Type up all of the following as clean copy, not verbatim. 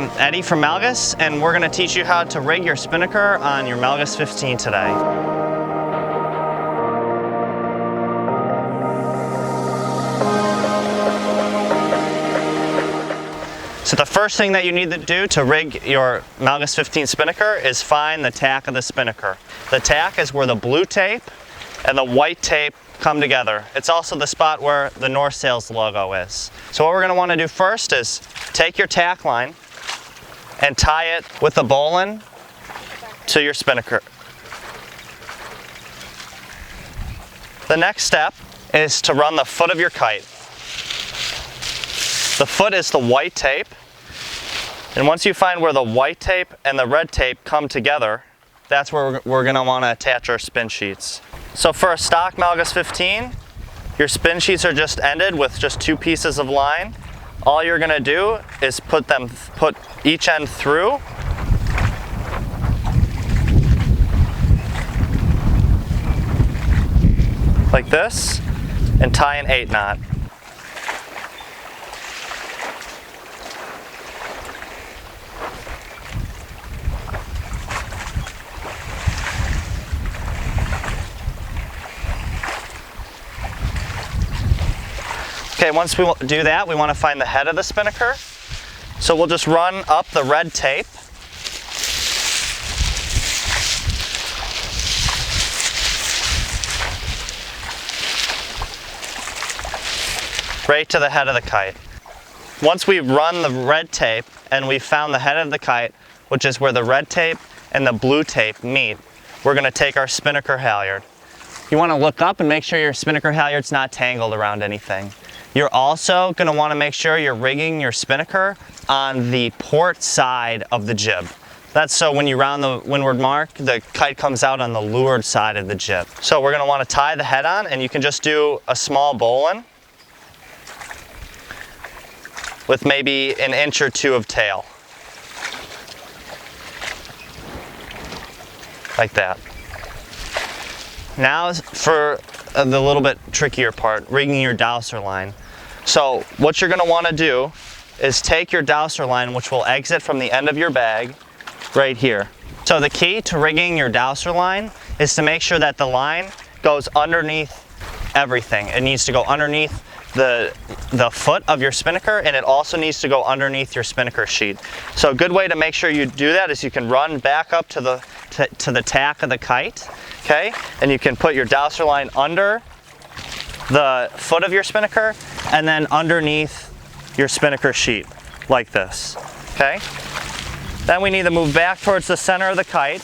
I'm Eddie from Melges, and we're going to teach you how to rig your spinnaker on your Melges 15 today. So the first thing that you need to do to rig your Melges 15 spinnaker is find the tack of the spinnaker. The tack is where the blue tape and the white tape come together. It's also the spot where the North Sails logo is. So what we're going to want to do first is take your tack line and tie it with the bowline to your spinnaker. The next step is to run the foot of your kite. The foot is the white tape, and once you find where the white tape and the red tape come together, that's where we're going to want to attach our spin sheets. So for a stock Melges 15, your spin sheets are just ended with just 2 pieces of line. All you're going to do is put each end through, like this, and tie an 8 knot. Okay, once we do that, we want to find the head of the spinnaker. So we'll just run up the red tape. Right to the head of the kite. Once we've run the red tape and we've found the head of the kite, which is where the red tape and the blue tape meet, we're going to take our spinnaker halyard. You want to look up and make sure your spinnaker halyard's not tangled around anything. You're also going to want to make sure you're rigging your spinnaker on the port side of the jib. That's so when you round the windward mark, the kite comes out on the leeward side of the jib. So we're going to want to tie the head on, and you can just do a small bowline with maybe an inch or 2 of tail. Like that. Now for the little bit trickier part, rigging your douser line. So what you're going to want to do is take your douser line, which will exit from the end of your bag right here. So the key to rigging your douser line is to make sure that the line goes underneath everything. It needs to go underneath the foot of your spinnaker, and it also needs to go underneath your spinnaker sheet. So a good way to make sure you do that is you can run back up to the tack of the kite, okay? And you can put your douser line under the foot of your spinnaker and then underneath your spinnaker sheet, like this, okay? Then we need to move back towards the center of the kite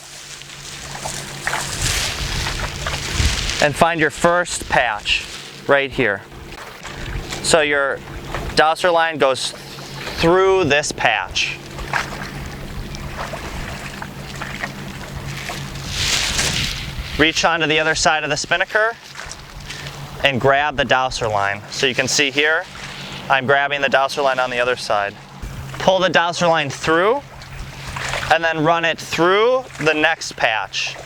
and find your first patch right here. So your douser line goes through this patch. Reach onto the other side of the spinnaker and grab the douser line. So you can see here, I'm grabbing the douser line on the other side. Pull the douser line through and then run it through the next patch.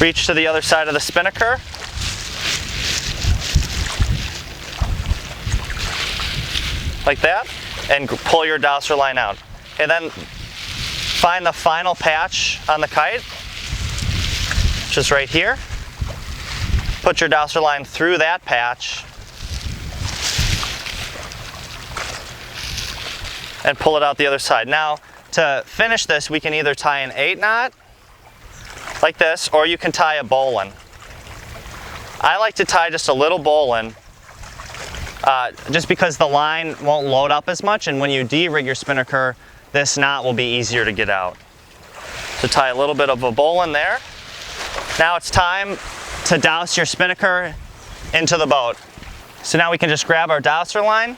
Reach to the other side of the spinnaker. Like that, and pull your douser line out. And then find the final patch on the kite, which is right here. Put your douser line through that patch and pull it out the other side. Now, to finish this, we can either tie an 8 knot like this, or you can tie a bowline. I like to tie just a little bowline just because the line won't load up as much, and when you de-rig your spinnaker, this knot will be easier to get out. So tie a little bit of a bowline there. Now it's time to douse your spinnaker into the boat. So now we can just grab our douser line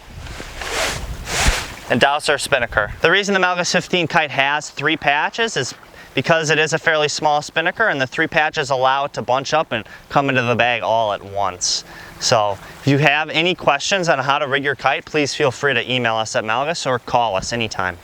and douse our spinnaker. The reason the Melges 15 kite has 3 patches is because it is a fairly small spinnaker, and the 3 patches allow it to bunch up and come into the bag all at once. So if you have any questions on how to rig your kite, please feel free to email us at Melges or call us anytime.